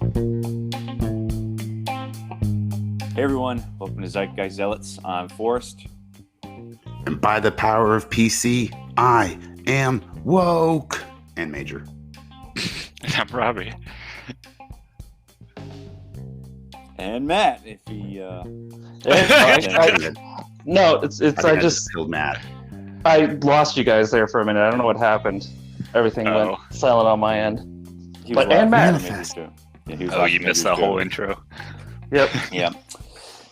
Hey everyone, welcome to Zeitgeist Zealots. I'm Forrest. And by the power of PC, I am woke. And Major. And I'm Robbie. And Matt, if he No, it's I just killed Matt. I lost you guys there for a minute. I don't know what happened. Everything went silent on my end. And Matt. Yeah, you missed that whole intro. Yep. Yeah.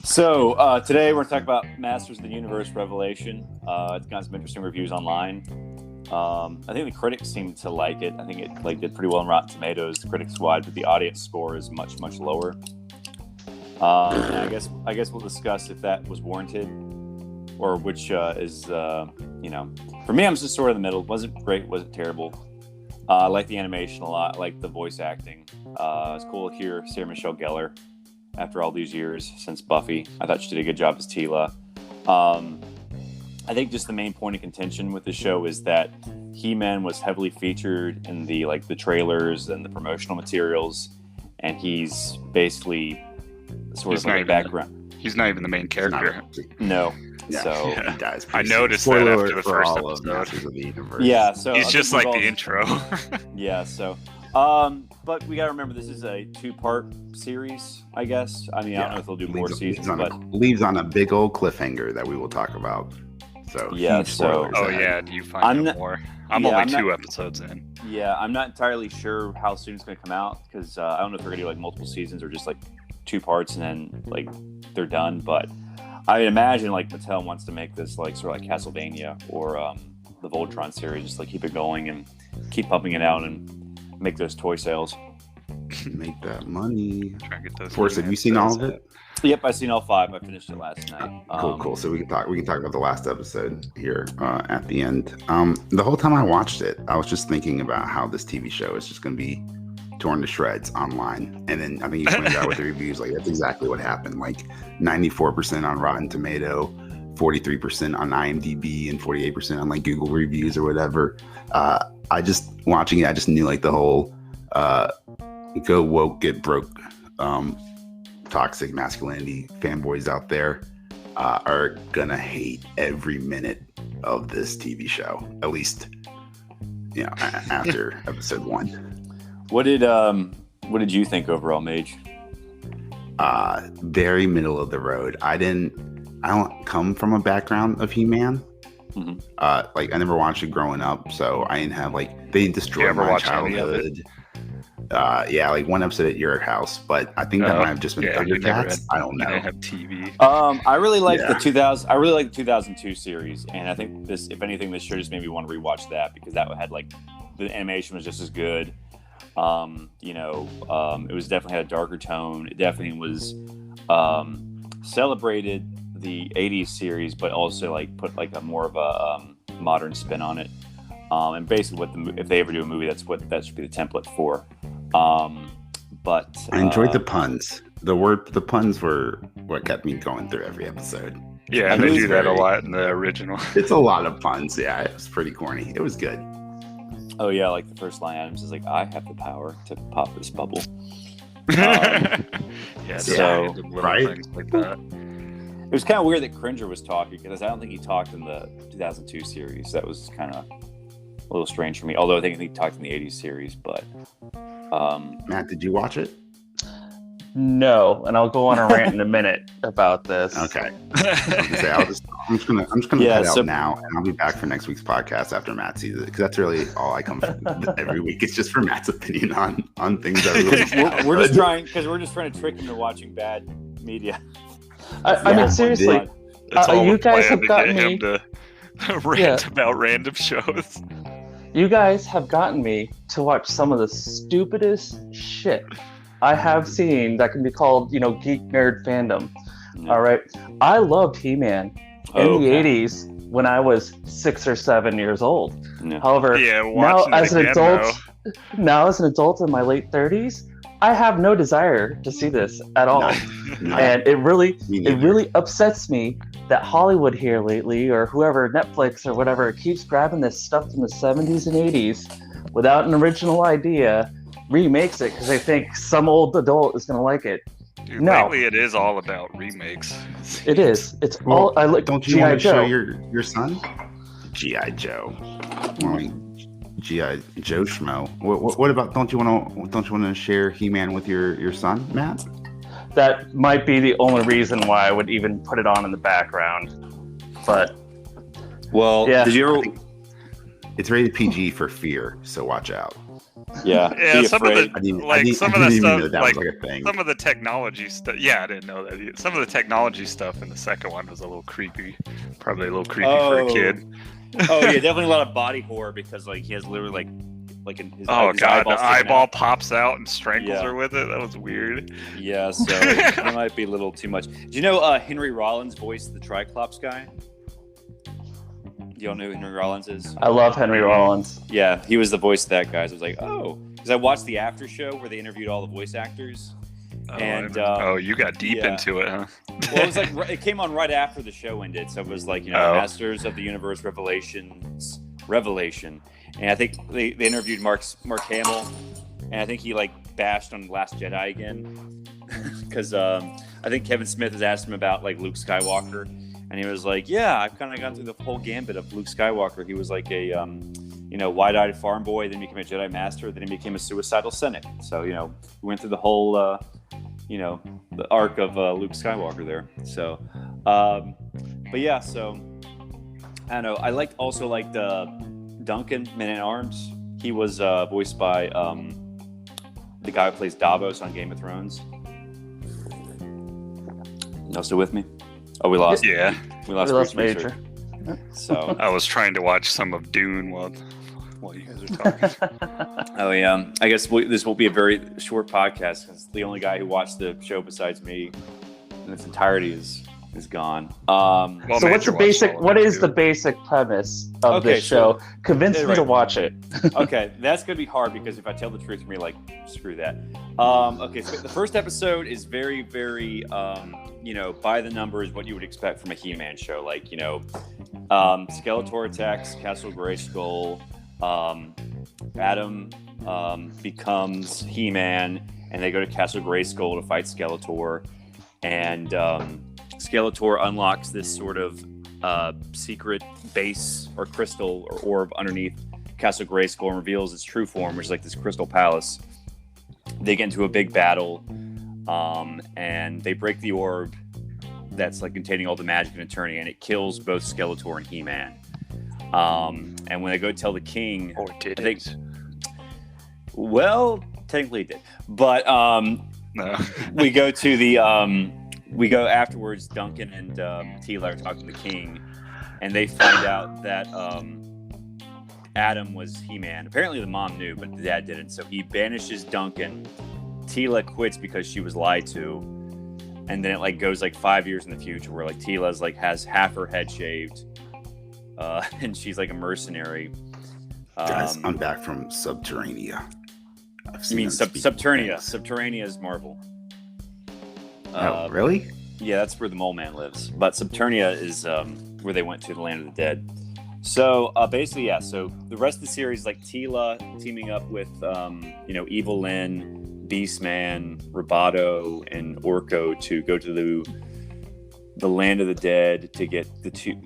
So today we're talking about Masters of the Universe Revelation. It's got some interesting reviews online. I think the critics seem to like it. I think it did pretty well on Rotten Tomatoes, critics-wide, but the audience score is much lower. And I guess we'll discuss if that was warranted, or which is for me, I'm just sort of in the middle. Wasn't great, wasn't terrible. I like the animation a lot. I like the voice acting. It's cool to hear Sarah Michelle Gellar after all these years since Buffy. I thought she did a good job as Tila. I think just the main point of contention with the show is that He-Man was heavily featured in the trailers and the promotional materials, and he's basically sort of like a background. He's not even the main character. No. Yeah, so he dies. I noticed that after the first episode. Yeah, so he's just like the intro. Yeah, so but we gotta remember this is a 2-part series, I guess. I mean, I don't know if they'll do more seasons, but leaves on a big old cliffhanger that we will talk about. So yeah, do you find out more? I'm only 2 episodes in. Yeah, I'm not entirely sure how soon it's gonna come out because I don't know if they're gonna do like multiple seasons or just like 2 parts and then like they're done. But I imagine like Mattel wants to make this like sort of like Castlevania or the Voltron series, just like keep it going and keep pumping it out and make those toy sales. Make that money. Try and get those. Forrest, have you seen all of it? Yep, I've seen all 5. I finished it last night. Cool. So we can talk about the last episode here at the end. The whole time I watched it, I was just thinking about how this TV show is just going to be torn to shreds online. And then I think you pointed out with the reviews, like that's exactly what happened. Like 94% on Rotten Tomato, 43% on IMDb, and 48% on like Google reviews or whatever. I just watching it, I just knew like the whole go woke, get broke, toxic masculinity fanboys out there are gonna hate every minute of this TV show. At least, after episode 1. What did you think overall, Mage? Very middle of the road. I don't come from a background of He-Man. Mm-hmm. I never watched it growing up, so I didn't have they destroyed my childhood. Like one episode at your house, but I think that might have just been Thundercats. I don't know. I didn't have TV. I really like the 2002 series, and I think this, if anything, this show just made me want to rewatch that because that had like the animation was just as good. It was definitely had a darker tone. It definitely was celebrated the 80s series, but also like put like a more of a modern spin on it. And basically, if they ever do a movie, that should be the template for. But I enjoyed the puns. The puns were what kept me going through every episode. Yeah, they do that a lot in the original. It's a lot of puns. Yeah, it was pretty corny. It was good. Oh yeah, like the first line, Adams is like, "I have the power to pop this bubble." Right? Things like that. It was kind of weird that Cringer was talking because I don't think he talked in the 2002 series. That was kind of a little strange for me. Although I think he talked in the 80s series. But Matt, did you watch it? No, and I'll go on a rant in a minute about this. Okay. I'm just gonna head out now, and I'll be back for next week's podcast after Matt sees it because that's really all I come from every week. It's just for Matt's opinion on things that really we're just trying to trick him to watching bad media. I mean, seriously, you guys have gotten me to rant about random shows. You guys have gotten me to watch some of the stupidest shit I have seen that can be called, geek nerd fandom. Yeah. All right. I loved He-Man in the 80s when I was 6 or 7 years old. Yeah. However, now as an adult in my late 30s, I have no desire to see this at all. No. And it really upsets me that Hollywood here lately, or whoever, Netflix or whatever, keeps grabbing this stuff from the 70s and 80s without an original idea remakes it because they think some old adult is gonna like it. Dude, lately it is all about remakes. It is. It's all. I look. Don't you want to show your son? G.I. Joe. G.I. Joe schmo. What about? Don't you want to share He-Man with your son, Matt? That might be the only reason why I would even put it on in the background. But yeah. Did you ever? It's rated PG for fear, so watch out. Yeah. Some of the some of the stuff, like a thing. Some of the technology stuff. Yeah, I didn't know that either. Some of the technology stuff in the second one was a little creepy. Probably a little creepy for a kid. Oh yeah, definitely a lot of body horror because like he has literally his eyeball pops out and strangles her with it. That was weird. Yeah, so that might be a little too much. Do you know Henry Rollins voiced the Triclops guy? You don't know who Henry Rollins is? I love Henry Rollins. Yeah, he was the voice of that guy. So I was like, oh, because I watched the after show where they interviewed all the voice actors. You got deep into it, huh? Well, it was like it came on right after the show ended, so it was like Masters of the Universe Revelation, and I think they interviewed Mark Hamill, and I think he like bashed on Last Jedi again because I think Kevin Smith has asked him about like Luke Skywalker. And he was like, yeah, I've kind of gone through the whole gambit of Luke Skywalker. He was like a, wide-eyed farm boy, then became a Jedi Master, then he became a suicidal Senate. So, we went through the whole, the arc of Luke Skywalker there. So, but yeah, so, I don't know. I also liked Duncan, Man-at-Arms. He was voiced by the guy who plays Davos on Game of Thrones. Y'all still with me? Oh, we lost. Yeah, we lost Major. So I was trying to watch some of Dune while you guys are talking. Oh yeah, I guess this will be a very short podcast because the only guy who watched the show besides me in its entirety is gone. So what's the basic? What is the basic premise of this show? Convince me to watch it. Okay, that's gonna be hard because if I tell the truth, you're gonna be like, screw that. Okay, so the first episode is very, very, by the numbers, what you would expect from a He-Man show. Like, Skeletor attacks Castle Greyskull. Adam becomes He-Man, and they go to Castle Greyskull to fight Skeletor. And Skeletor unlocks this sort of secret base or crystal or orb underneath Castle Greyskull and reveals its true form, which is like this crystal palace. They get into a big battle, and they break the orb that's like containing all the magic and eternity, and it kills both Skeletor and He-Man. And when they go tell the king, or did it? Well, technically it did, but no. we go afterwards. Duncan and Tila are talking to the king, and they find out that Adam was He-Man. Apparently the mom knew, but the dad didn't. So he banishes Duncan. Tila quits because she was lied to. And then it like goes like 5 years in the future where like Tila's like has half her head shaved. And she's like a mercenary. Guys, I'm back from Subterranea. You mean Subterranea? Subterranea is Marvel. Oh, really? Yeah, that's where the Mole Man lives. But Subterranea is where they went to, the land of the dead. So basically, yeah. So the rest of the series is like Tila teaming up with, Evil Lyn, Beastman, Roboto, and Orko to go to the land of the dead to get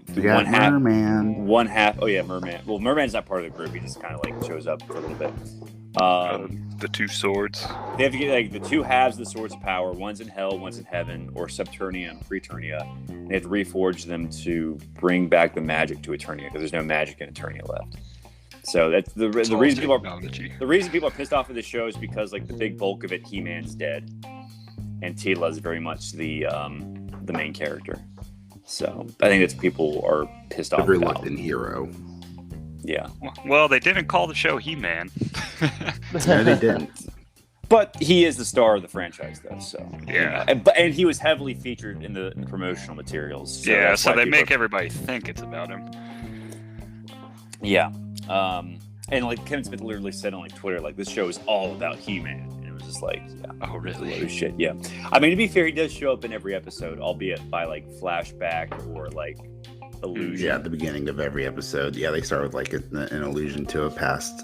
Merman. One half. Oh yeah, Merman. Well, Merman's not part of the group. He just kind of like shows up for a little bit. The two swords. They have to get like the two halves of the swords of power. One's in hell, one's in heaven, or Subterranea and Preternia. They have to reforge them to bring back the magic to Eternia because there's no magic in Eternia left. So that's the reason people are pissed off at this show is because like the big bulk of it, He-Man's dead, and Tila is very much the main character. So I think that's people are pissed off about. The reluctant hero. Yeah. Well, they didn't call the show He-Man. No, they didn't. But he is the star of the franchise, though. So yeah. And he was heavily featured in the promotional materials. So so they make everybody think it's about him. Yeah. And like Kevin Smith literally said on like Twitter, like this show is all about He-Man, and it was just like, yeah. Oh really? Oh shit, yeah. I mean, to be fair, he does show up in every episode, albeit by like flashback or like illusion. Yeah, at the beginning of every episode. Yeah, they start with like an allusion to a past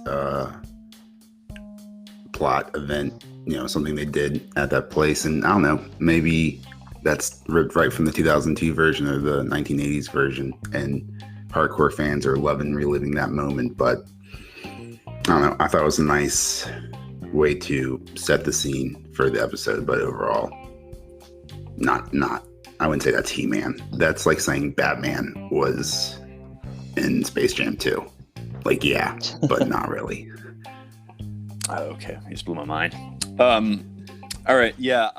plot event, something they did at that place. And I don't know, maybe that's ripped right from the 2002 version or the 1980s version, and hardcore fans are loving reliving that moment. But I don't know, I thought it was a nice way to set the scene for the episode, but overall, not. I wouldn't say that's He-Man. That's like saying Batman was in Space Jam 2. Like, yeah, but not really. Oh, okay, you just blew my mind. All right, yeah.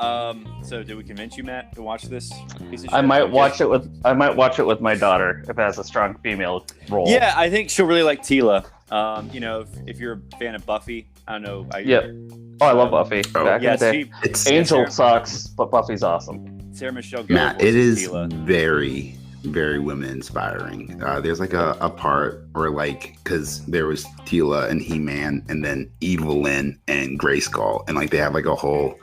So, did we convince you, Matt, to watch this piece of shit? I might watch it with my daughter if it has a strong female role. Yeah, I think she'll really like Tila. If you're a fan of Buffy, I don't know. I love Buffy. Back in the day. Angel sucks, but Buffy's awesome. Sarah Michelle Gellar. Matt, it is Tila. very, very women inspiring. There's like a part where because there was Tila and He-Man and then Evelyn and Greyskull, and they have a whole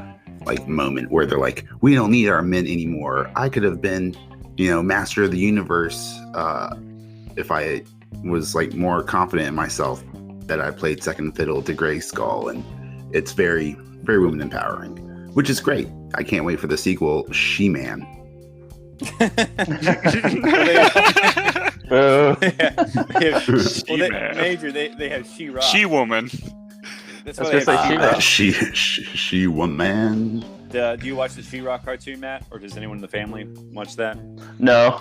moment where they're like, we don't need our men anymore. I could have been, master of the universe if I was more confident in myself that I played second fiddle to Greyskull. And it's very, very women empowering, which is great. I can't wait for the sequel, She-Man. Major, they have She-Rock. She-Woman. That's why they have She-Rock. She-Woman. Do you watch the She-Rock cartoon, Matt? Or does anyone in the family watch that? No.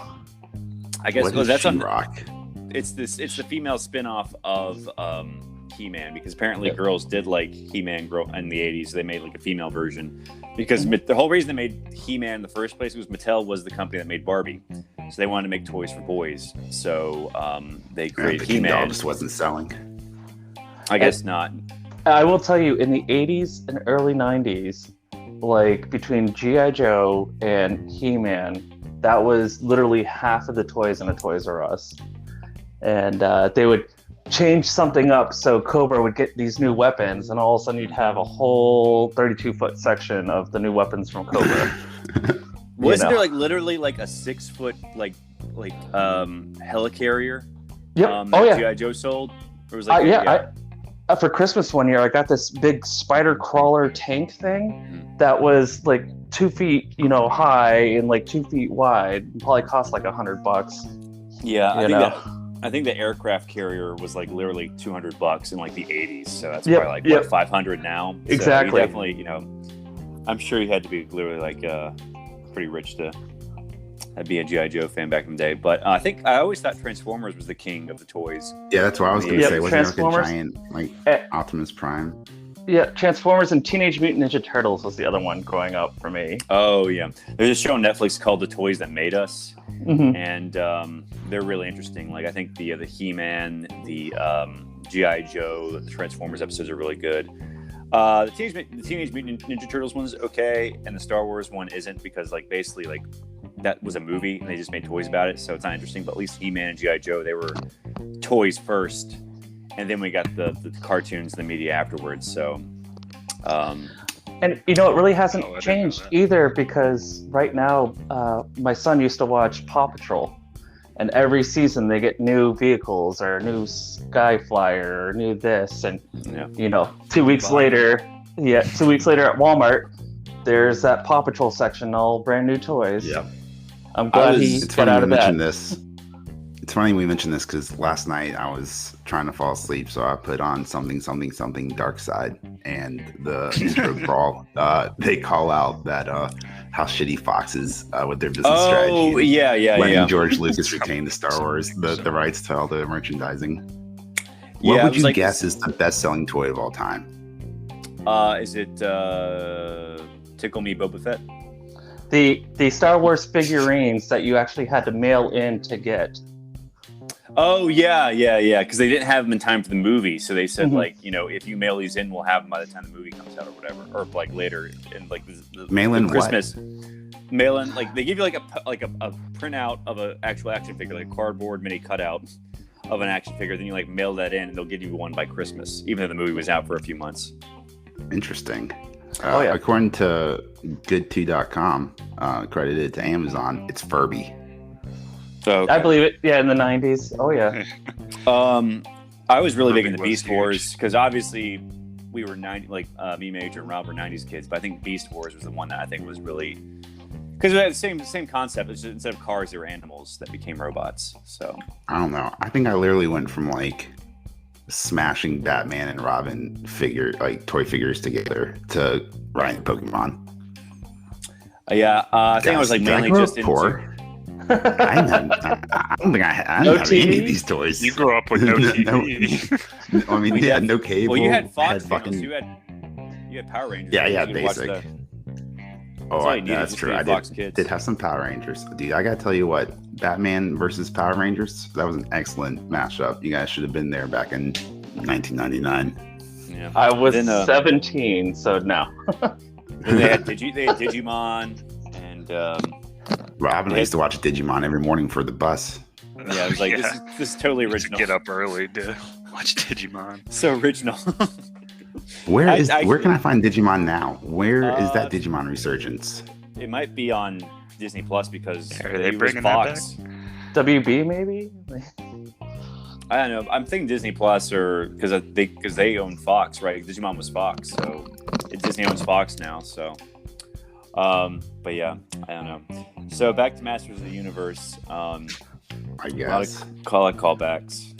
I guess that's She-Rock. It's the female spin-off of He-Man, because apparently girls did like He-Man in the 80s. They made a female version, because the whole reason they made He-Man in the first place was Mattel was the company that made Barbie, so they wanted to make toys for boys. So they created He-Man. Doll just wasn't selling. I guess not. I will tell you, in the 80s and early 90s, between G.I. Joe and He-Man, that was literally half of the toys in a Toys R Us. And they would change something up so Cobra would get these new weapons, and all of a sudden you'd have a whole 32-foot section of the new weapons from Cobra. Wasn't there literally a 6-foot helicarrier? Yep. G.I. Joe sold? Or was for Christmas one year, I got this big spider crawler tank thing that was 2 feet, high and 2 feet wide. It probably cost $100. Yeah, I think the aircraft carrier was literally $200 in the 80s, so that's probably $500 now. Exactly. So definitely, I'm sure you had to be literally pretty rich to be a G.I. Joe fan back in the day. But I always thought Transformers was the king of the toys. Yeah, that's what I was going to say. Wasn't there a giant Optimus Prime? Yeah, Transformers and Teenage Mutant Ninja Turtles was the other one growing up for me. Oh yeah, there's a show on Netflix called The Toys That Made Us, and they're really interesting. I think the He-Man, the G.I. Joe, the Transformers episodes are really good. The Teenage Mutant Ninja Turtles one's okay, and the Star Wars one isn't, because basically that was a movie and they just made toys about it, so it's not interesting. But at least He-Man and G.I. Joe, they were toys first, and then we got the cartoons and the media afterwards. So and it really hasn't changed either, because right now my son used to watch Paw Patrol, and every season they get new vehicles or new Sky Flyer or new this, and 2 weeks later at Walmart there's that Paw Patrol section, all brand new toys. Yeah, I'm glad he got out of that. It's funny we mentioned this because last night I was trying to fall asleep, so I put on something Dark Side, and the intro crawl. They call out that how shitty Fox is with their business strategy. Oh yeah. Letting George Lucas retain the Star Wars, the rights to all the merchandising. What would you guess is the best-selling toy of all time? Is it Tickle Me Boba Fett? The Star Wars figurines that you actually had to mail in to get. Oh yeah, because they didn't have them in time for the movie, so they said if you mail these in, we'll have them by the time the movie comes out or whatever, or later in the mail in Christmas. Mail in, they give you a printout of an actual action figure, cardboard mini cutout of an action figure. Then you mail that in, and they'll give you one by Christmas, even though the movie was out for a few months. Interesting. According to good2.com, credited to Amazon, it's Furby. So I believe it. Yeah, in the 90s. Oh yeah. I was really big into Beast Wars, because obviously we were 90, like me, Major, and Rob were 90s kids, but I think Beast Wars was the one that I think was really, because we had the same concept. It's just, instead of cars, they were animals that became robots. So I don't know. I think I literally went from like smashing Batman and Robin toy figures together to riding Pokemon. I think I was like mainly just poor. into. I don't think I didn't have any of these toys. You grew up with no TV. I mean, no cable. Well, you had Fox fucking... you had Power Rangers. Yeah, basic. That's true. I did have some Power Rangers. Dude, I gotta tell you what, Batman versus Power Rangers, that was an excellent mashup. You guys should have been there back in 1999. Yeah. I was 17, so no. Then they had Digimon and Rob and I used to watch Digimon every morning for the bus. Yeah, it was like this is totally original. Get up early to watch Digimon. So original. Where can I find Digimon now? Where is that Digimon resurgence? It might be on Disney Plus because they bringing Fox. That back? WB maybe? I don't know. I'm thinking Disney Plus, or because they own Fox, right? Digimon was Fox, so Disney owns Fox now. So, but yeah, I don't know. So back to Masters of the Universe. I guess. A lot of callbacks.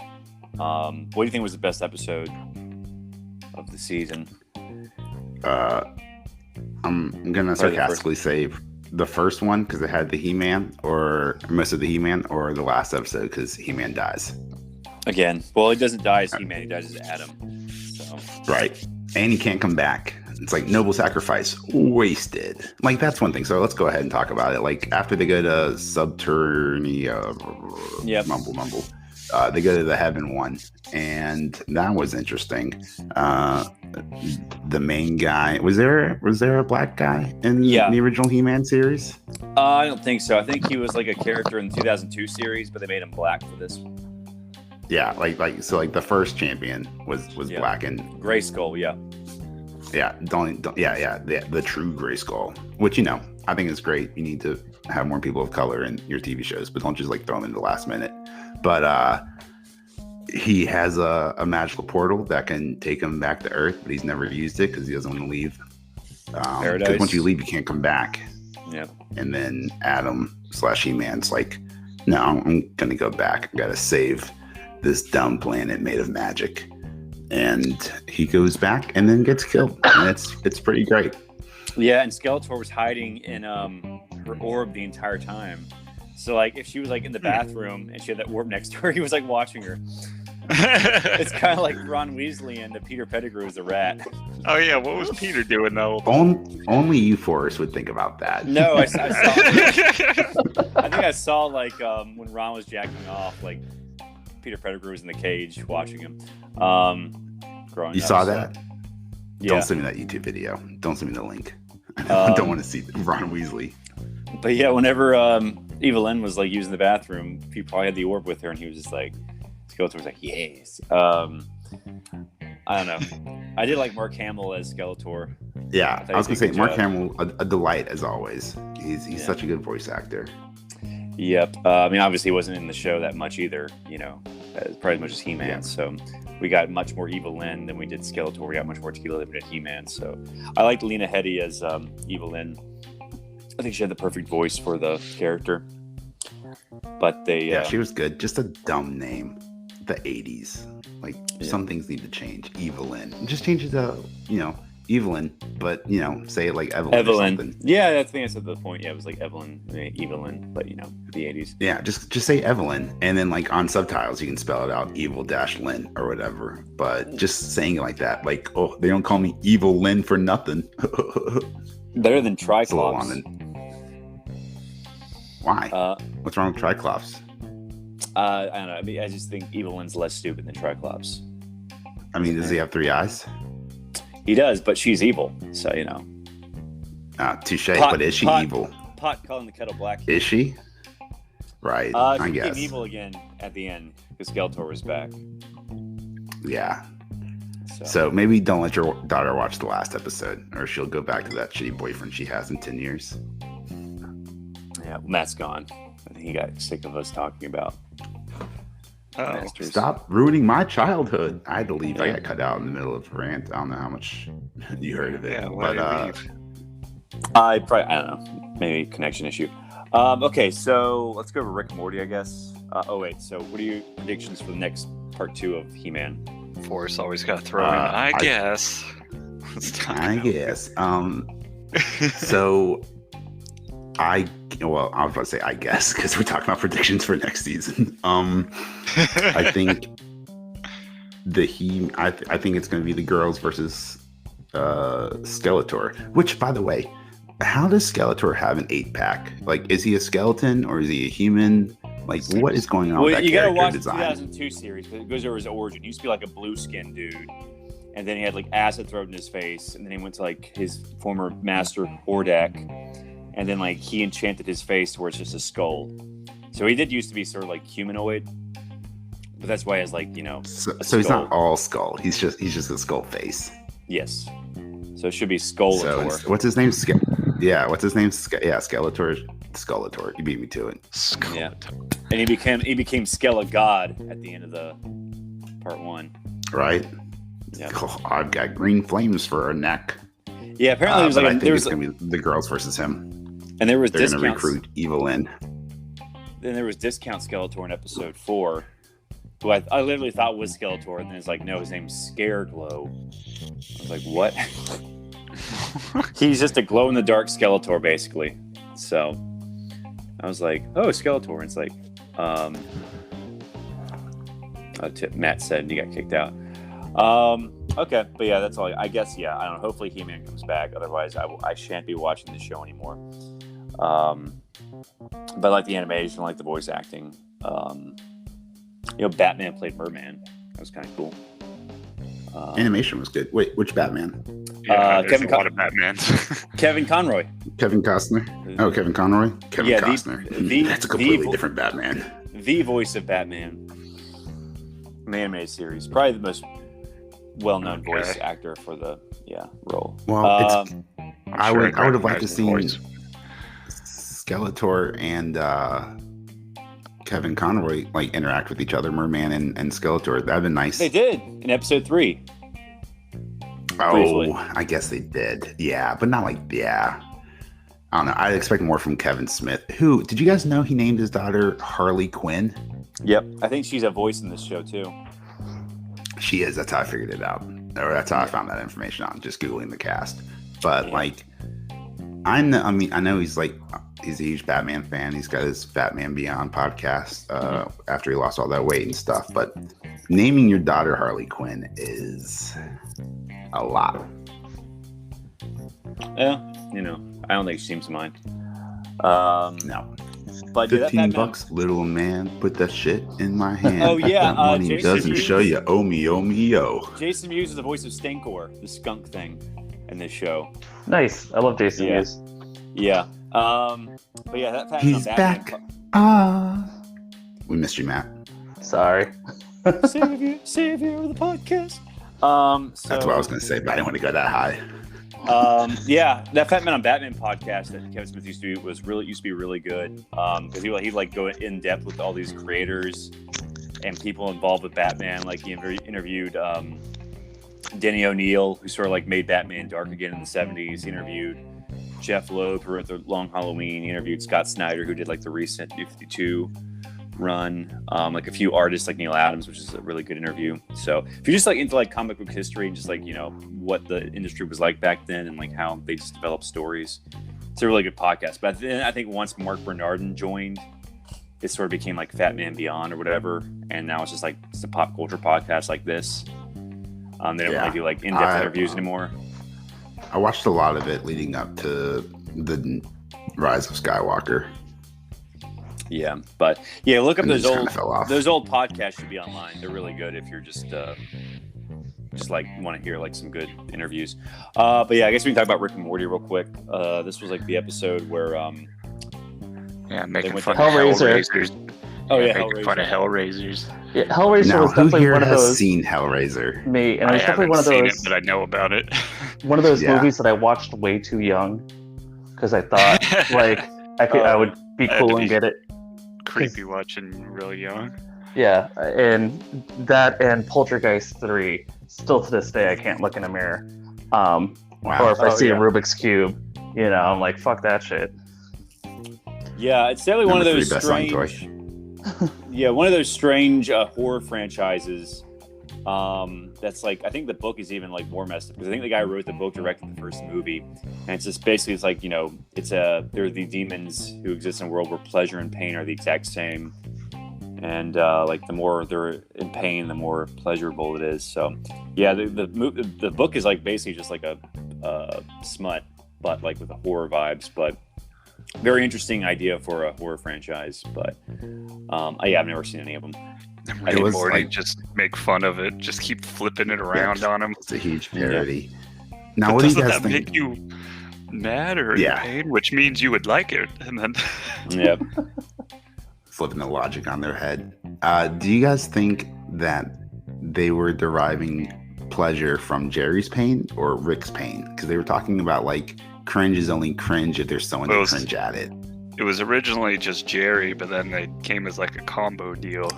What do you think was the best episode of the season? I'm gonna sarcastically say the first one because it had the He-Man, or most of the He-Man, or the last episode because He-Man dies. Again, well, he doesn't die as He-Man; he dies as Adam. So. Right, and he can't come back. It's like noble sacrifice wasted. Like that's one thing. So let's go ahead and talk about it. Like after they go to Subternia, mumble. They go to the Heaven one, and that was interesting. The main guy was there a black guy in the original He-Man series? I don't think so. I think he was like a character in the 2002 series, but they made him black for this. Yeah, like the first champion was black and Greyskull, yeah. Yeah, the true Greyskull, which I think is great. You need to have more people of color in your TV shows, but don't just like throw them in the last minute. But he has a magical portal that can take him back to Earth, but he's never used it because he doesn't want to leave. Because once you leave, you can't come back. Yeah. And then Adam / He-Man's like, no, I'm gonna go back. I gotta save this dumb planet made of magic. And he goes back and then gets killed. And it's pretty great. Yeah, and Skeletor was hiding in her orb the entire time. So like if she was like in the bathroom and she had that orb next to her, he was like watching her. It's kind of like Ron Weasley and Peter Pettigrew as the rat. Oh yeah, what was Peter doing though? Only you, Forrest, would think about that. No, I saw. I think I saw like when Ron was jacking off, like Peter Pettigrew was in the cage watching him. Growing you up, saw that? Yeah. Don't send me that YouTube video. Don't send me the link. I don't want to see Ron Weasley. But yeah, whenever Evelyn was like using the bathroom, he probably had the orb with her, and he was just like, Skeletor was like, yes. I don't know. I did like Mark Hamill as Skeletor. Yeah, I was gonna say Mark Hamill, a delight as always. He's such a good voice actor. Yep. I mean, obviously, he wasn't in the show that much either. Probably as much as He-Man. Yeah. So we got much more Evelyn than we did Skeletor. We got much more Tequila than we did He-Man. So I liked Lena Headey as Evelyn. I think she had the perfect voice for the character. But she was good. Just a dumb name. The 80s. Like some things need to change. Evelyn. Just change it to Evelyn, but say it like Evelyn. Or something. Yeah, that's the answer to the point. Yeah, it was like Evelyn, but the 80s. Yeah, just say Evelyn, and then like on subtitles you can spell it out Evil-Lyn or whatever. But just saying it like that, like, oh, they don't call me Evil Lyn for nothing. Better than Triclops. Why? What's wrong with Triclops? I don't know. I mean, I just think Evelyn's less stupid than Triclops. I mean, does he have 3 eyes? He does, but she's evil, so touche. But is she evil? Pot calling the kettle black. Is she? Right. She became evil again at the end because Skeletor was back. Yeah. So maybe don't let your daughter watch the last episode, or she'll go back to that shitty boyfriend she has in 10 years. Yeah, Matt's gone. I think he got sick of us talking about Masters. Stop ruining my childhood. I had to leave. I got cut out in the middle of a rant. I don't know how much you heard of it. Yeah, why did you leave? I don't know. Maybe connection issue. Okay, so let's go over Rick and Morty, I guess. So what are your predictions for the next part 2 of He-Man? Force always got to throw in. I guess. I guess. So I was about to say I guess because we're talking about predictions for next season. I think I think it's going to be the girls versus Skeletor. Which, by the way, how does Skeletor have an 8-pack? Like, is he a skeleton or is he a human? Like, what is going on with that character watch design? The 2002 series because it goes over his origin. He used to be like a blue-skinned dude, and then he had like acid thrown in his face, and then he went to like his former master Hordak, and then like he enchanted his face to where it's just a skull. So he did used to be sort of like humanoid, but that's why he has like So he's not all skull. He's just a skull face. Yes. So it should be Skeletor. So what's his name? What's his name? Skeletor. Skeletor. You beat me to it. Skeletor. Yeah. And he became Skelegod at the end of the part 1. Right. Yeah. Oh, I've got green flames for a neck. Yeah. Apparently, I think it's gonna be the girls versus him. And there was they're gonna recruit Evil in. Then there was Discount Skeletor in episode 4, who I literally thought was Skeletor, and then it's like, no, his name's Scareglow. I was like, what? He's just a glow-in-the-dark Skeletor, basically. So I was like, oh, Skeletor. And it's like, Matt said, and he got kicked out. Okay, but yeah, that's all. I guess, yeah, I don't know. Hopefully He-Man comes back. Otherwise, I shan't be watching this show anymore. But I like the animation, I like the voice acting. Batman played Merman. That was kind of cool. Animation was good. Wait, which Batman? Yeah, Kevin a lot of Batmans. Kevin Conroy. Kevin Costner. Oh, Kevin Conroy. Kevin Costner. That's a completely different Batman. The voice of Batman in the animated series. Probably the most well-known voice actor for the role. Well, I would have liked to see Skeletor and Kevin Conroy like interact with each other, Merman and Skeletor. That'd been nice. They did in episode 3. Oh, briefly. I guess they did. Yeah, but not like I don't know. I'd expect more from Kevin Smith. Who did you guys know he named his daughter Harley Quinn? Yep, I think she's a voice in this show too. She is. That's how I figured it out. Or that's how I found that information out, just Googling the cast. But I know he's a huge Batman fan. He's got his Batman Beyond podcast after he lost all that weight and stuff. But naming your daughter Harley Quinn is a lot. Yeah, I don't think she seems to mind. No. But $15, little man, put that shit in my hand. Oh yeah, that money Jason doesn't Mewes. show you. Oh me, yo. Jason Mewes is the voice of Stinkor, the skunk thing, in this show. Nice. I love Jason Mewes. Yeah. But yeah, that fact He's back. We missed you, Matt. Sorry. Savior of the podcast. That's what I was going to say, but I didn't want to go that high. Yeah, that Fat Man on Batman podcast that Kevin Smith used to do used to be really good. Because he'd like go in depth with all these creators and people involved with Batman. Like he interviewed Denny O'Neil, who sort of like made Batman dark again in the 70s. He interviewed Jeff Loeb, who wrote the Long Halloween. He interviewed Scott Snyder, who did like the recent New 52 run. Like a few artists like Neil Adams, which is a really good interview. So if you're just like into like comic book history and just like what the industry was like back then and like how they just developed stories, it's a really good podcast. But then I think once Mark Bernardin joined, it sort of became like Fat Man Beyond or whatever, and now it's just like it's a pop culture podcast like this. They don't really do like in-depth interviews anymore. I watched a lot of it leading up to the Rise of Skywalker. Yeah, but yeah, look up those old podcasts should be online. They're really good if you're just like want to hear like some good interviews. But yeah, I guess we can talk about Rick and Morty real quick. This was like the episode where making fun of Hellraiser. Hellraisers. Oh yeah, making fun of Hellraisers. Yeah, Hellraiser now, was definitely one of those. Who here has seen Hellraiser? Me, and it was definitely one of seen those. It, but I know about it. One of those movies that I watched way too young because I thought like I would be cool and get it. Creepy watching really young. Yeah, and that and Poltergeist 3. Still to this day, I can't look in a mirror. Wow. Or if I see a Rubik's Cube, I'm like, fuck that shit. Yeah, it's definitely one of those best-selling toy. one of those strange horror franchises. That's like, I think the book is even like more messed up because I think the guy who wrote the book directed the first movie, and it's just basically it's like they're the demons who exist in a world where pleasure and pain are the exact same, and like the more they're in pain, the more pleasurable it is. So yeah, the book is like basically just like a smut, but like with the horror vibes, but. Very interesting idea for a horror franchise, but I've never seen any of them. Rick and Morty just make fun of it, just keep flipping it around on him. It's a huge parody. Yeah. Now, but what do you doesn't guys that think? make you mad or in pain, which means you would like it, and then flipping the logic on their head. Do you guys think that they were deriving pleasure from Jerry's pain or Rick's pain? Because they were talking about like. Cringe is only cringe if there's someone to cringe at it. It was originally just Jerry, but then they came as like a combo deal.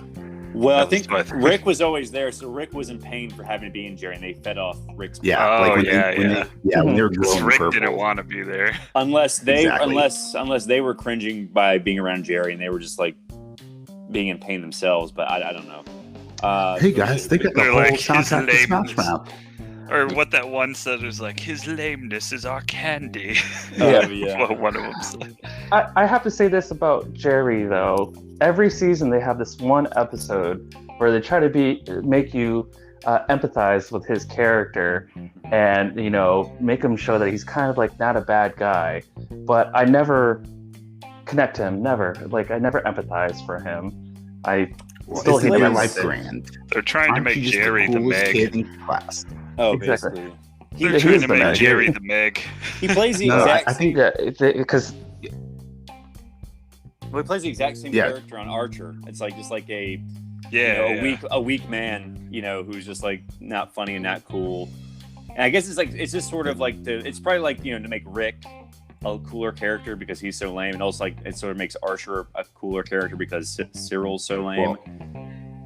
Well, I think Rick was always there, so Rick was in pain for having to be in Jerry, and they fed off Rick's pain. Yeah, when they were glowing Rick purple. didn't want to be there. Unless they were cringing by being around Jerry, and they were just like being in pain themselves. But I don't know. Hey guys, they got the whole soundtrack to Smash Mouth. Or what that one said was like, his lameness is our candy. Yeah. One of them said. I have to say this about Jerry, though. Every season they have this one episode where they try to make you empathize with his character and, make him show that he's kind of like not a bad guy. But I never connect to him, never. Like, I never empathize for him. Still hate him. Life grand. They're trying to make Jerry the Meg. Kid in class. Oh, exactly. Basically. They're trying to make Jerry the Meg. He plays the exact. I think that because he plays the exact same character on Archer. It's like just like a weak man, who's just like not funny and not cool. And I guess it's just sort of like it's probably like to make Rick a cooler character because he's so lame, and also like it sort of makes Archer a cooler character because Cyril's so lame. Well,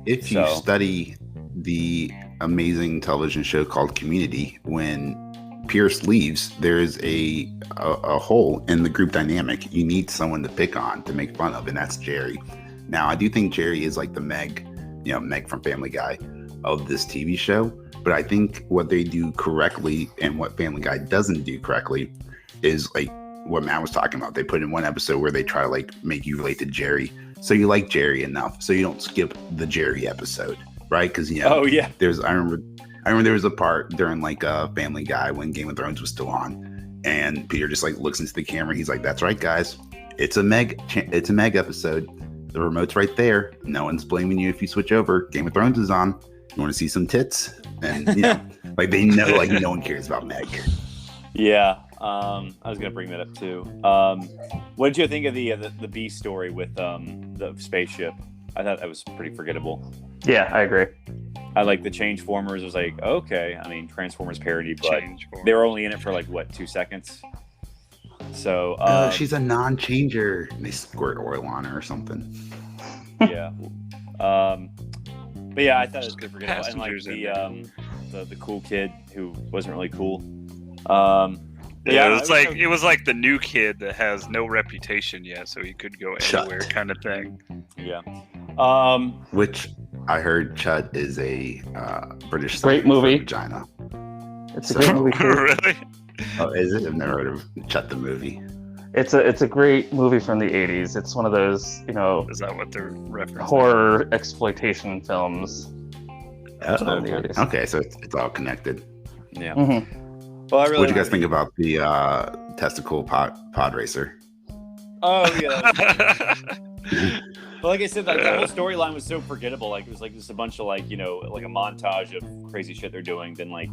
if you study the amazing television show called Community, when Pierce leaves, there's a hole in the group dynamic. You need someone to pick on, to make fun of, and that's Jerry. Now, I do think Jerry is like the Meg, Meg from Family Guy of this TV show, but I think what they do correctly and what Family Guy doesn't do correctly is like what Matt was talking about. They put in one episode where they try to like make you relate to Jerry, so you like Jerry enough so you don't skip the Jerry episode. Right, because I remember there was a part during like Family Guy when Game of Thrones was still on, and Peter just like looks into the camera. He's like, "That's right, guys, it's a Meg episode. The remote's right there. No one's blaming you if you switch over. Game of Thrones is on. You want to see some tits?" And like they know, like no one cares about Meg. Yeah, I was gonna bring that up too. What did you think of the B story with the spaceship? I thought that was pretty forgettable. Yeah, I agree. I like the Changeformers. It was like, okay, I mean, Transformers parody, but they were only in it for like, 2 seconds? So she's a non-changer. And they squirt oil on her or something. Yeah. But yeah, I thought it was pretty forgettable. And like the cool kid who wasn't really cool. It was like the new kid that has no reputation yet, so he could go anywhere, kind of thing. Yeah. Which I heard Chud is a British great movie. Vagina. It's a great movie too. Really? Oh, is it? I've never heard of Chud the movie. It's a great movie from the 80s. It's one of those, Is that what they're referencing? Horror exploitation films. Oh, okay, so it's all connected. Yeah. Mm-hmm. Well, I really. What do you guys think about the testicle pod racer? Oh yeah. But like I said, the whole storyline was so forgettable. Like it was like just a bunch of like a montage of crazy shit they're doing. Then I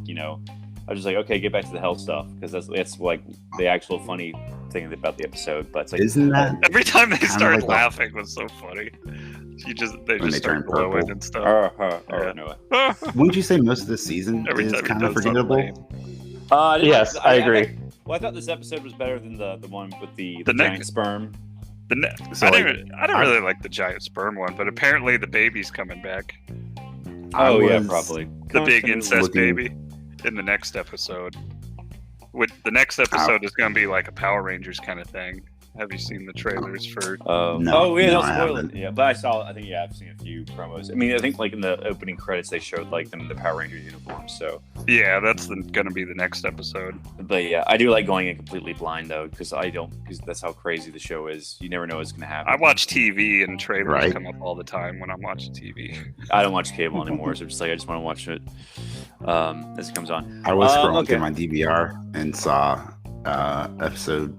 was just like, okay, get back to the health stuff because that's like the actual funny thing about the episode. But it's like, isn't that every time they started laughing was so funny. They just start glowing and stuff. No. Wouldn't you say most of the season is kind of forgettable? Yes, I agree. I thought this episode was better than the one with the giant sperm. So, I don't really like the giant sperm one, but apparently the baby's coming back. Probably The big incest baby in the next episode. The next episode is going to be like a Power Rangers kind of thing. Have you seen the trailers for? Don't spoil it. Yeah, but I think I've seen a few promos. I mean, I think like in the opening credits they showed like them in the Power Rangers uniforms. So yeah, that's going to be the next episode. But yeah, I do like going in completely blind though, because that's how crazy the show is. You never know what's going to happen. I watch TV and trailers come up all the time when I'm watching TV. I don't watch cable anymore, so I just want to watch it as it comes on. I was scrolling through my DVR and saw episode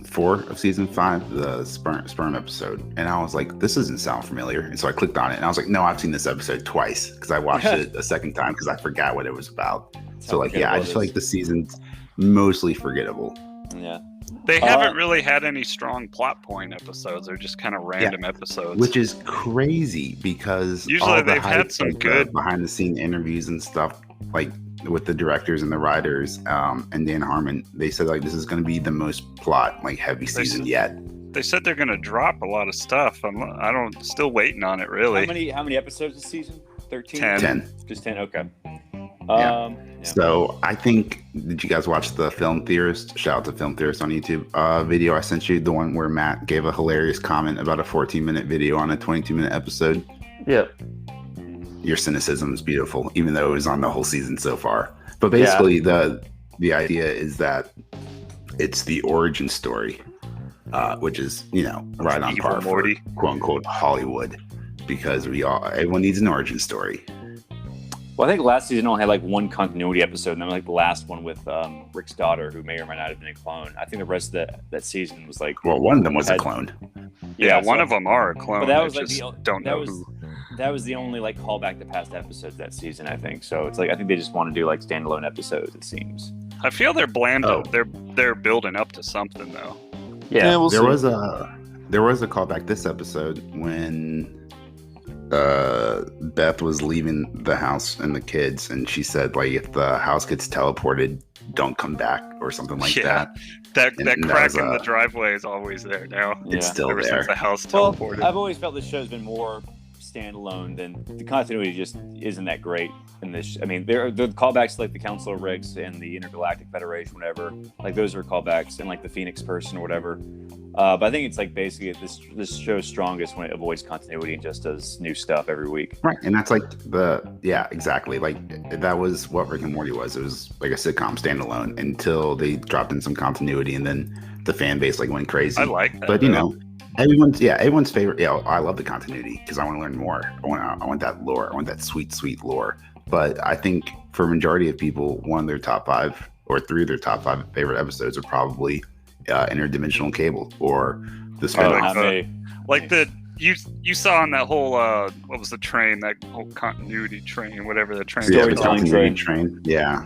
4 of season 5, the sperm episode, and I was like, this doesn't sound familiar, and so I clicked on it and I was like, no, I've seen this episode twice, because I watched it a second time because I forgot what it was about. So like, yeah, I just feel like the season's mostly forgettable. Yeah, they haven't really had any strong plot point episodes. They're just kind of random episodes, which is crazy because usually they've had some good behind the scene interviews and stuff, like with the directors and the writers, and Dan Harmon. They said like this is going to be the most plot like heavy season yet. They said they're going to drop a lot of stuff. I'm still waiting on it really. How many episodes this season? 13? 10. Just 10. Okay. Yeah. So I think, did you guys watch the Film Theorist? Shout out to Film Theorist on YouTube. Video I sent you, the one where Matt gave a hilarious comment about a 14-minute video on a 22-minute episode. Yep. Your cynicism is beautiful, even though it was on the whole season so far. But basically, the idea is that it's the origin story, which is right on par for Morty, quote unquote Hollywood, because everyone needs an origin story. Well, I think last season only had like one continuity episode, and then like the last one with Rick's daughter, who may or may not have been a clone. I think the rest of that season was like. Well, one of them was a clone. Yeah, one of them are a clone. But that was like that was the only like callback to past episodes that season, I think. So it's like I think they just want to do like standalone episodes. It seems. I feel they're bland. They're building up to something though. Yeah, there was a callback this episode when Beth was leaving the house and the kids, and she said like if the house gets teleported, don't come back or something like that. That crack in the driveway is always there now. It's still there. Since the house teleported. I've always felt this show's been more standalone than the continuity just isn't that great in this. I mean, the callbacks to, like the Council of Ricks and the Intergalactic Federation, whatever. Like those are callbacks, and like the Phoenix person or whatever. But I think it's like basically this show's strongest when it avoids continuity and just does new stuff every week. Right, and that's like exactly. Like that was what Rick and Morty was. It was like a sitcom standalone until they dropped in some continuity, and then the fan base like went crazy. I like that, but everyone's favorite. Yeah, I love the continuity because I want to learn more. I want that lore. I want that sweet lore. But I think for a majority of people, one of their top 5 or 3 of their top 5 favorite episodes are probably Interdimensional Cable or the spinoff. You saw on that whole what was the train, that whole continuity train, whatever the train storytelling train. Yeah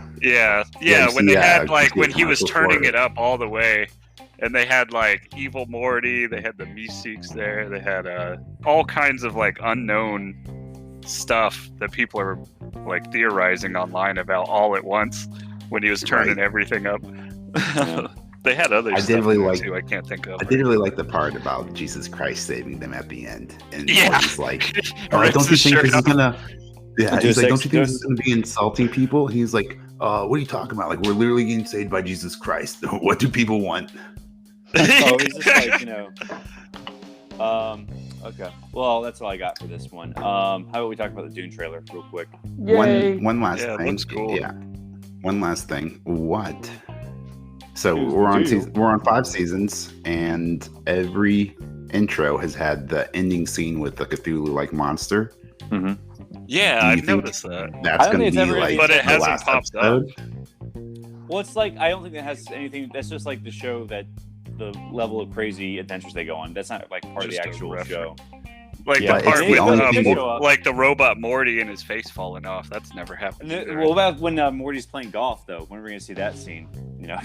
when they had like when he was turning it up all the way, and they had like evil Morty, they had the Meeseeks there, they had all kinds of like unknown stuff that people are like theorizing online about all at once when he was turning everything up. They had other stuff too. I can't think of. I did really like the part about Jesus Christ saving them at the end, and he's like, don't you think this is gonna? Yeah, he's like, don't you think this is gonna be insulting people? He's like, what are you talking about? Like, we're literally getting saved by Jesus Christ. What do people want? He's just like, okay. Well, that's all I got for this one. How about we talk about the Dune trailer real quick? Yay. One last thing. It looks cool. Yeah. One last thing. What? So we're on 5 seasons, and every intro has had the ending scene with the Cthulhu-like monster. Mm-hmm. Yeah, I've noticed that. That's going to be like, but it hasn't popped up. Well, it's like I don't think that has anything. That's just like the show that the level of crazy adventures they go on. That's not like part of the actual show. Like the part with like the robot Morty and his face falling off. That's never happened. Well, about when Morty's playing golf, though. When are we gonna see that scene?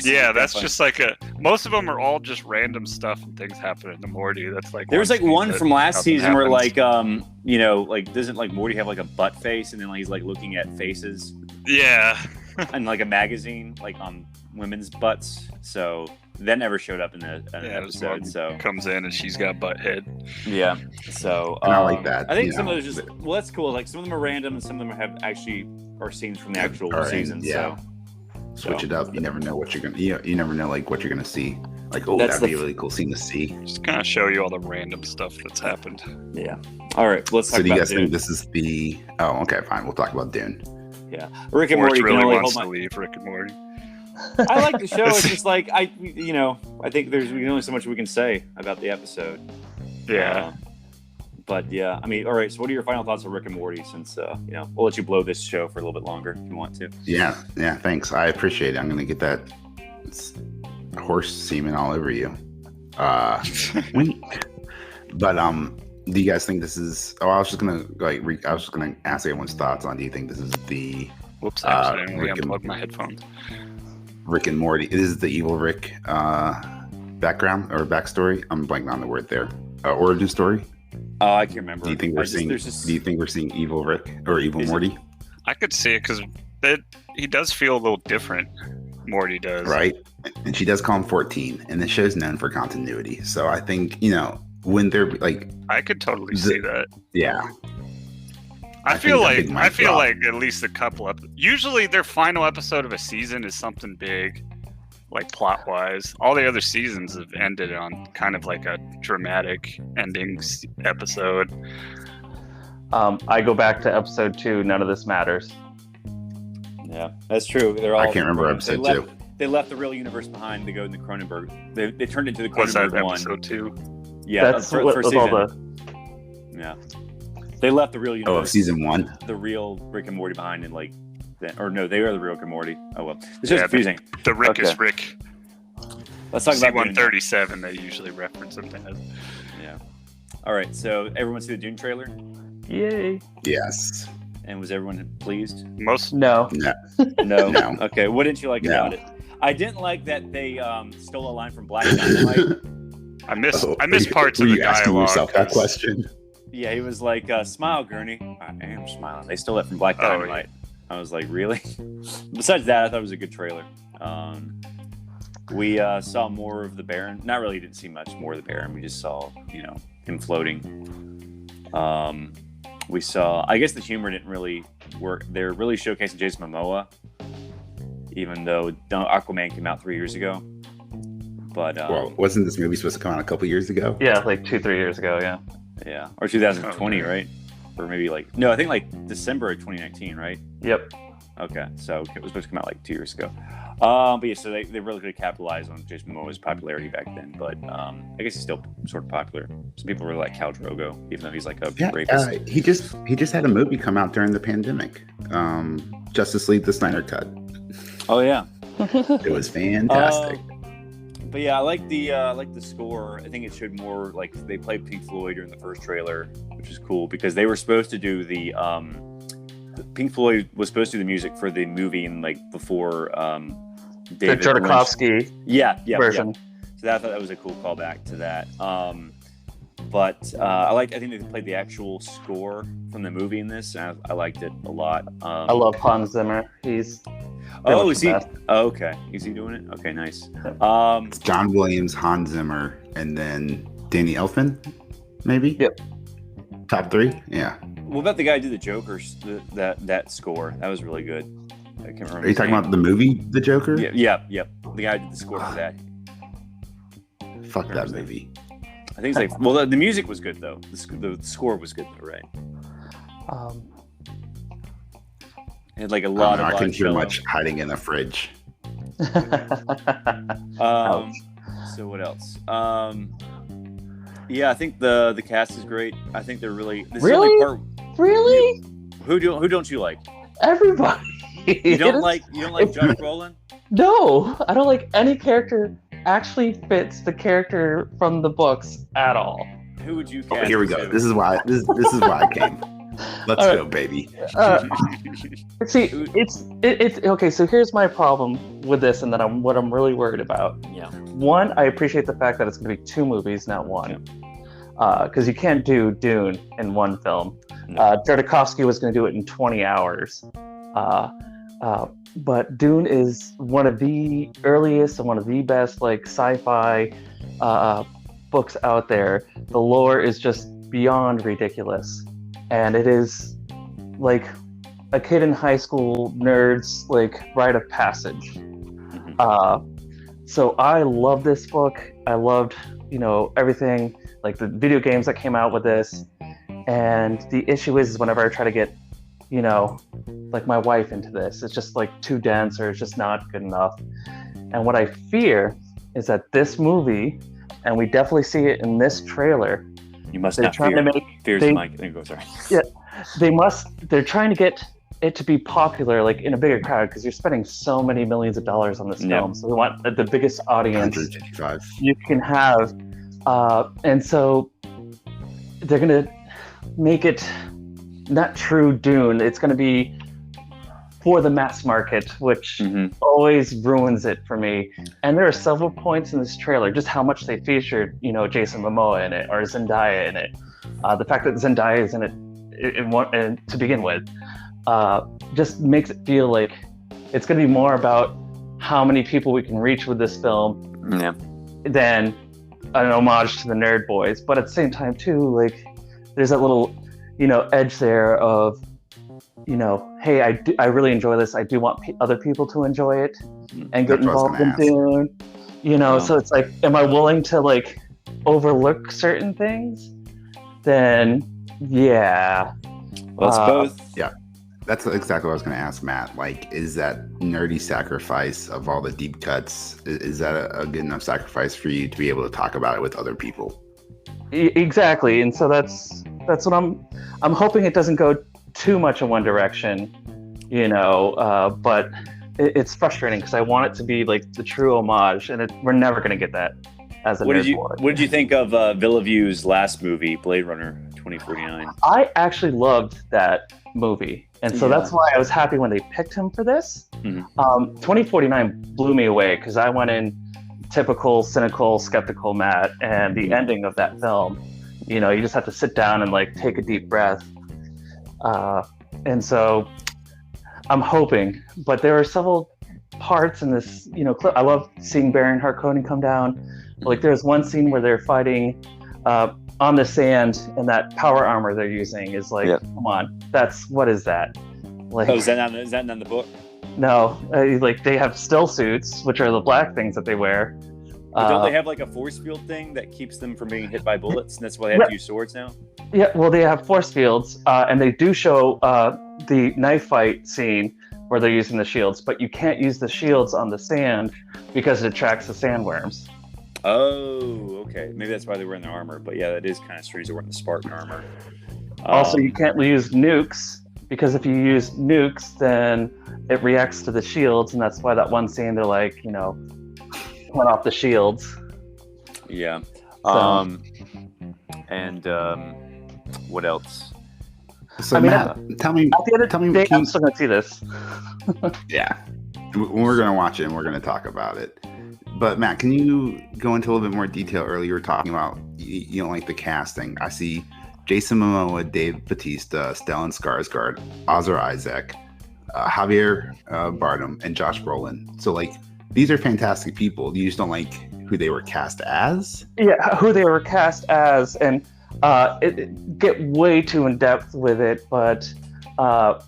Yeah, that's just like most of them are all just random stuff and things happening to Morty. That's like there was like one from last season where like like doesn't like Morty have like a butt face and then like, he's like looking at faces? Yeah. And like a magazine, like women's butts, so that never showed up in the episode. So comes in and she's got butt head. Yeah. So I like that. I think some of those just that's cool. Like some of them are random, and some of them are scenes from the actual season. Yeah. So switch it up. You never know what you're gonna. You never know like what you're gonna see. Like, oh, that'd be a really cool scene to see. Just kind of show you all the random stuff that's happened. Yeah. All right. Let's talk about do you guys Dune. think this is the? Oh, okay, fine. We'll talk about Dune. Yeah. Rick and Morty really can only wants hold to leave Rick and Morty. I like the show. It's just like I think there's only so much we can say about the episode. Yeah. But yeah, I mean, all right. So, what are your final thoughts on Rick and Morty? Since we'll let you blow this show for a little bit longer if you want to. Yeah. Thanks. I appreciate it. I'm gonna get that horse semen all over you. But do you guys think this is? Oh, I was just gonna ask everyone's thoughts on. Do you think this is the? Whoops! I accidentally unplugged my headphones. Rick and Morty. This is the evil Rick background or backstory. I'm blanking on the word there. Origin story. Oh, I can't remember. Do you think we're seeing? Do you think we're seeing evil Rick or evil Morty? I could see it because he does feel a little different. Morty does, right? And she does call him 14, and the show's known for continuity. So I think when they're like, I could totally see that. Yeah. I feel like at least a couple of usually their final episode of a season is something big, like plot wise. All the other seasons have ended on kind of like a dramatic ending episode. I go back to episode 2. None of this matters. Yeah, that's true. I can't remember episode 2. They left the real universe behind to go in the Cronenberg. They turned into the Cronenberg What's that, one. Episode 2? Yeah, that's for season. All the... Yeah, they left the real universe. Oh, season 1. The real Rick and Morty behind, and like, or no, they are the real Rick and Morty. Oh well, it's just confusing. The Rick is Rick. Let's talk about C-137. They usually reference him as. Yeah. All right. So everyone see the Dune trailer? Yay! Yes. And was everyone pleased? No. No. Okay. What didn't you like about it? I didn't like that they stole a line from Black Dynamite. I miss parts of the dialogue. Yourself that question. Yeah, he was like, "Smile, Gurney." I am smiling. They stole it from Black Dynamite. Yeah. I was like, really? Besides that, I thought it was a good trailer. We saw more of the Baron. Not really. Didn't see much more of the Baron. We just saw, him floating. We saw. I guess the humor didn't really work. They're really showcasing Jason Momoa, even though Aquaman came out 3 years ago. But well, wasn't this movie supposed to come out a couple years ago? Yeah, like 2-3 years ago. Yeah. Yeah, or 2020, right? Or maybe I think December of 2019, right? Yep. Okay, so it was supposed to come out like 2 years ago. But yeah, so they really could capitalize on Jason Momoa's popularity back then. But I guess he's still sort of popular. Some people really like Khal Drogo, even though he's like a rapist. He just had a movie come out during the pandemic. Justice League: The Snyder Cut. Oh yeah, it was fantastic. But yeah, I like the score. I think it showed more like they played Pink Floyd during the first trailer, which is cool because they were supposed to do the Pink Floyd was supposed to do the music for the movie and before David the Jodorowsky version. So I thought that was a cool callback to that. But I think they played the actual score from the movie in this, and I liked it a lot. I love Hans Zimmer. He's is he? Oh, okay. Is he doing it? Okay, nice. It's John Williams, Hans Zimmer, and then Danny Elfman, maybe. Yep. Top 3. Yeah. What about the guy who did the Joker? That score that was really good. I can't remember. Are you talking about the movie, The Joker? Yeah. The guy who did the score for that. Fuck that movie. I think it's the music was good though. The score was good though, right? It had a lot of. I couldn't hear much hiding in the fridge. So what else? Yeah, I think the cast is great. I think they're really. Really? Really? Who don't you like? Everybody. You don't like Josh Brolin? No, I don't like any character. Actually fits the character from the books at all. Who would you cast? Here we go. This is why I came. Let's go, baby. See, it's okay. So here's my problem with this, and then what I'm really worried about. Yeah. One, I appreciate the fact that it's going to be 2 movies, not 1, because you can't do Dune in 1 film. No. Jodorowsky was going to do it in 20 hours. but Dune is one of the earliest and one of the best like sci-fi books out there. The lore is just beyond ridiculous, and it is like a kid in high school nerd's like rite of passage. So I love this book. I loved, everything, like the video games that came out with this. And the issue is whenever I try to get, like my wife into this, it's just like too dense or it's just not good enough. And what I fear is that this movie, and we definitely see it in this trailer. You must not fear. Fear's the mic. There you go. Sorry. Yeah, they're trying to get it to be popular, like in a bigger crowd, because you're spending so many millions of dollars on this film. So we want the biggest audience 155 you can have, and so they're gonna make it not true Dune. It's gonna be for the mass market, which always ruins it for me. And there are several points in this trailer, just how much they featured, Jason Momoa in it or Zendaya in it. The fact that Zendaya is in it to begin with. Just makes it feel like it's going to be more about how many people we can reach with this film than an homage to the Nerd Boys. But at the same time, too, like there's that little, edge there of, hey, I really enjoy this. I do want other people to enjoy it and get involved in Dune. So it's like, am I willing to like overlook certain things? Then, yeah. Well, it's both. Yeah. That's exactly what I was going to ask, Matt. Like, is that nerdy sacrifice of all the deep cuts, is that a good enough sacrifice for you to be able to talk about it with other people? Exactly. And so that's what I'm hoping it doesn't go too much in one direction, but it's frustrating because I want it to be like the true homage, and we're never going to get that as a Nerd Boy. What did you think of Villeneuve's last movie, Blade Runner 2049? I actually loved that movie. And so that's why I was happy when they picked him for this. 2049 blew me away because I went in typical, cynical, skeptical Matt, and the ending of that film, you just have to sit down and like take a deep breath. And so I'm hoping, but there are several parts in this, clip. I love seeing Baron Harkonnen come down. Like there's one scene where they're fighting on the sand, and that power armor they're using is like, come on, what is that? Like, is that not in the book? No, like they have still suits, which are the black things that they wear. But don't they have like a force field thing that keeps them from being hit by bullets, and that's why they have to use swords now? Yeah, well, they have force fields, and they do show the knife fight scene where they're using the shields, but you can't use the shields on the sand because it attracts the sandworms. Oh, okay. Maybe that's why they were in their armor. But yeah, that is kind of strange. They weren't in the Spartan armor. Also, you can't use nukes because if you use nukes, then it reacts to the shields, and that's why that one scene they're like, went off the shields. Yeah. So. What else? So Matt, tell me. I'm still gonna see this. Yeah, we're gonna watch it and we're gonna talk about it. But Matt, can you go into a little bit more detail? Earlier, you were talking about you don't like the casting. I see Jason Momoa, Dave Bautista, Stellan Skarsgård, Oscar Isaac, Javier Bardem, and Josh Brolin. So like these are fantastic people. You just don't like who they were cast as? Yeah, who they were cast as, and get way too in depth with it. But no,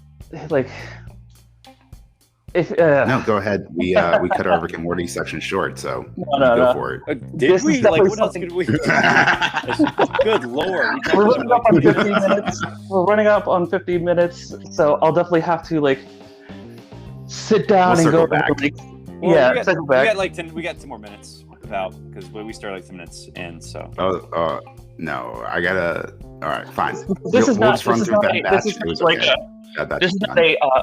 go ahead. We cut our Rick and Morty section short, so go for it. Did we? Like, what else could we? Good lord! We're running up on 15 minutes. We're running up on 15 minutes, so I'll definitely have to like sit down and go back. Circle back. We got 10 more minutes because we started like 10 minutes in. So. No, I gotta. All right, fine. This is not a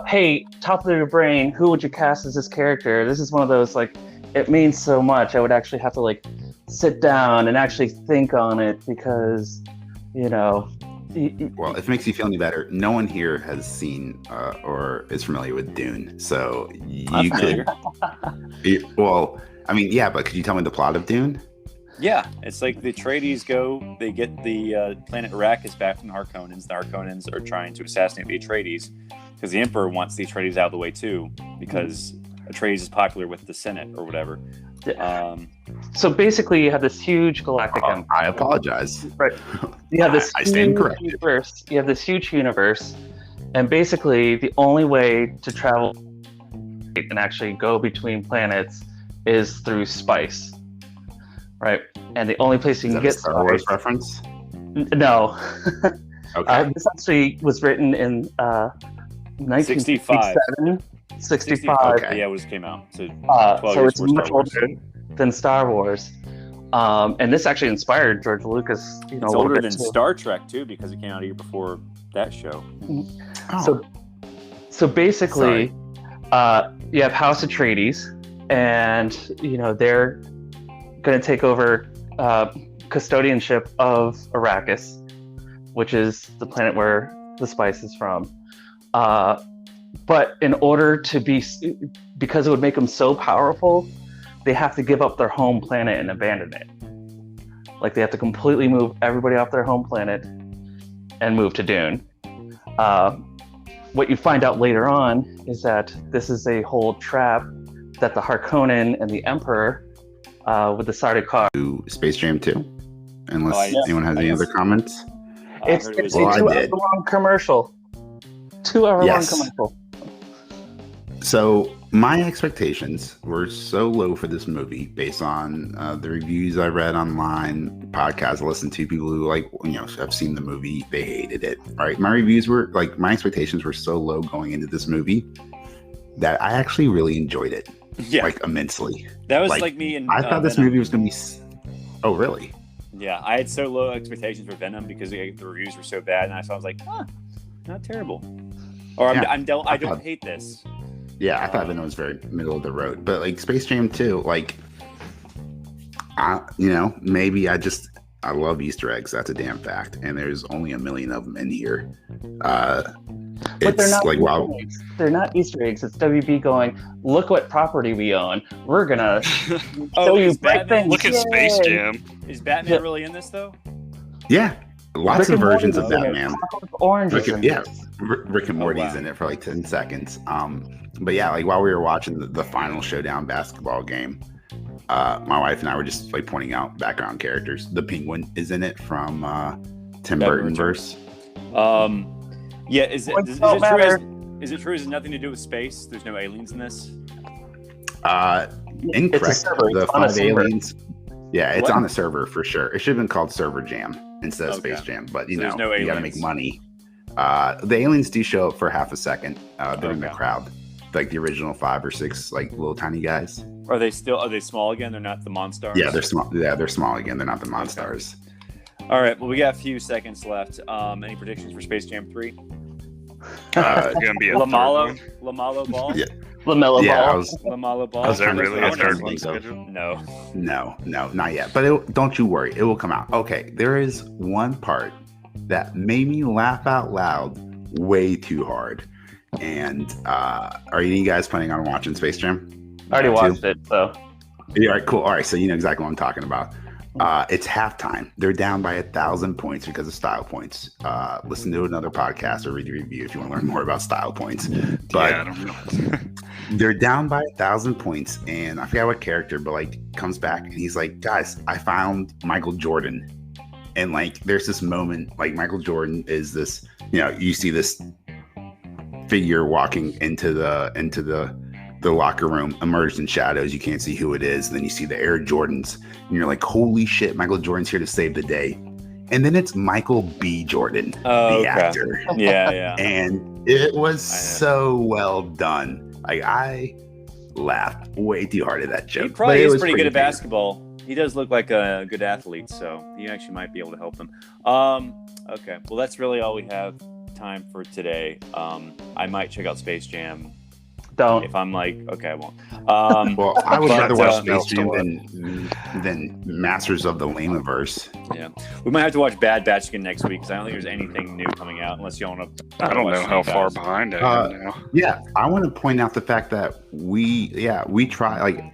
hey, top of your brain, who would you cast as this character? This is one of those like, it means so much. I would actually have to like sit down and actually think on it because, Well, if it makes you feel any better, no one here has seen or is familiar with Dune, so you could. But could you tell me the plot of Dune? Yeah, it's like the Atreides they get the planet Arrakis back from the Harkonnens. The Harkonnens are trying to assassinate the Atreides, because the Emperor wants the Atreides out of the way too, because Atreides is popular with the Senate or whatever. So basically, you have this huge galactic empire. I apologize. Right. You have this I stand corrected. universe. You have this huge universe, and basically, the only way to travel and actually go between planets is through spice, right? And the only place you can get Star Wars reference? No. Okay. This actually was written in 1965. 65. Okay. Yeah, it just came out. So, 12 so years it's before much Star Wars. older than Star Wars. And this actually inspired George Lucas. It's older than Star Trek too, because it came out a year before that show. Oh. So basically, you have House Atreides, and they're going to take over custodianship of Arrakis, which is the planet where the spice is from. But in order to because it would make them so powerful, they have to give up their home planet and abandon it. Like they have to completely move everybody off their home planet and move to Dune. What you find out later on is that this is a whole trap that the Harkonnen and the Emperor with the Sardaukar. Space Jam 2, unless anyone has any other comments. It's a 2-hour-long commercial. 2-hour-long commercial. So my expectations were so low for this movie based on the reviews I read online, podcasts I listened to, people who have seen the movie, they hated it. Right? My expectations were so low going into this movie that I actually really enjoyed it. Yeah, immensely. That was like me and I thought this movie was going to be. Oh, really? Yeah, I had so low expectations for Venom because the reviews were so bad, and I was like, not terrible. Or I don't hate this. Yeah, I thought Venom was very middle of the road, but Space Jam 2, maybe I love Easter eggs. That's a damn fact, and there's only 1 million of them in here. But they're not They're not Easter eggs. It's WB going, look what property we own. We're gonna show you great things. Look at Space Jam. Is Batman really in this though? Yeah, lots of versions of Batman. Oranges. Rick and Morty's in it for 10 seconds. But yeah, while we were watching the final showdown basketball game, my wife and I were just pointing out background characters. The Penguin is in it from Tim Burton's verse. Yeah, is it true? Is it nothing to do with space? There's no aliens in this? Incorrect. The 5 aliens. Yeah, it's on a server for sure. It should have been called Server Jam instead of Space Jam, but you got to make money. The aliens do show up for half a second. They're in the crowd, like the original 5 or 6, little tiny guys. Are they small again? They're not the Monstars? Yeah, they're small. Yeah, they're small again. They're not the Monstars. Okay. All right. Well, we got a few seconds left. Any predictions for Space Jam 3? It's gonna be a LaMelo Ball. Yeah. LaMelo Ball. Is there really a third one scheduled? No, not yet. But don't you worry, it will come out. Okay, there is one part that made me laugh out loud way too hard. And are you guys planning on watching Space Jam? I already watched it, so. Yeah, all right, cool. All right, so you know exactly what I'm talking about. It's halftime. They're down by 1,000 points because of style points. Listen to another podcast or read a review if you want to learn more about style points. But I don't know. They're down by 1,000 points, and I forgot what character, but comes back and he's like, "Guys, I found Michael Jordan." And there's this moment, Michael Jordan is this, you see this figure walking into the locker room, emerged in shadows. You can't see who it is. And then you see the Air Jordans, and you're like, holy shit, Michael Jordan's here to save the day. And then it's Michael B. Jordan, the actor. Yeah. And it was so well done. I laughed way too hard at that joke. He probably is pretty good at basketball. He does look like a good athlete, so he actually might be able to help them. Okay, well, that's really all we have time for today. I might check out Space Jam. Don't. If I'm okay, I won't. Well, I would rather watch Space Jam than Masters of the Lame-iverse. Yeah, we might have to watch Bad Batch again next week because I don't think there's anything new coming out unless you want to. I don't know how far behind I am now. Yeah, I want to point out the fact that we try a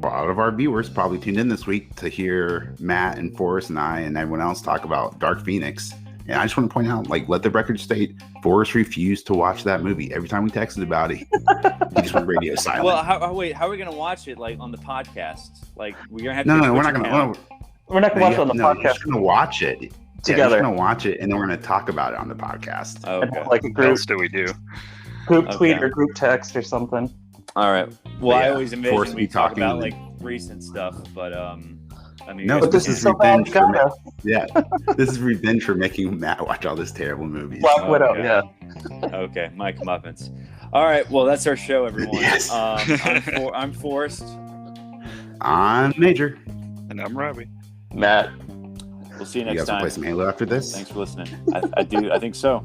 lot of our viewers probably tuned in this week to hear Matt and Forrest and I and everyone else talk about Dark Phoenix. And I just want to point out, like, let the record state, Forrest refused to watch that movie. Every time we texted about it, he just went radio silent. Well, how are we going to watch it, like, on the podcast? Like, we're going to have to... No, we're not going to... We're not going to watch it on the podcast. We're just going to watch it together. We're going to watch it, and then we're going to talk about it on the podcast. Okay. Like a What group, else do we do? group tweet or group text or something. All right. Well, Yeah, I always envision we talk talking- about, like, recent stuff, but, I mean... No, But this is so bad, you gotta. this is revenge for making Matt watch all this terrible movies. Black Widow, Okay. yeah. Okay, my comeuppance. All right, well, that's our show, everyone. Yes. I'm Forrest. I'm Major. And I'm Robbie. Matt. We'll see you You next guys will time. play some Halo after this? Thanks for listening. I think so.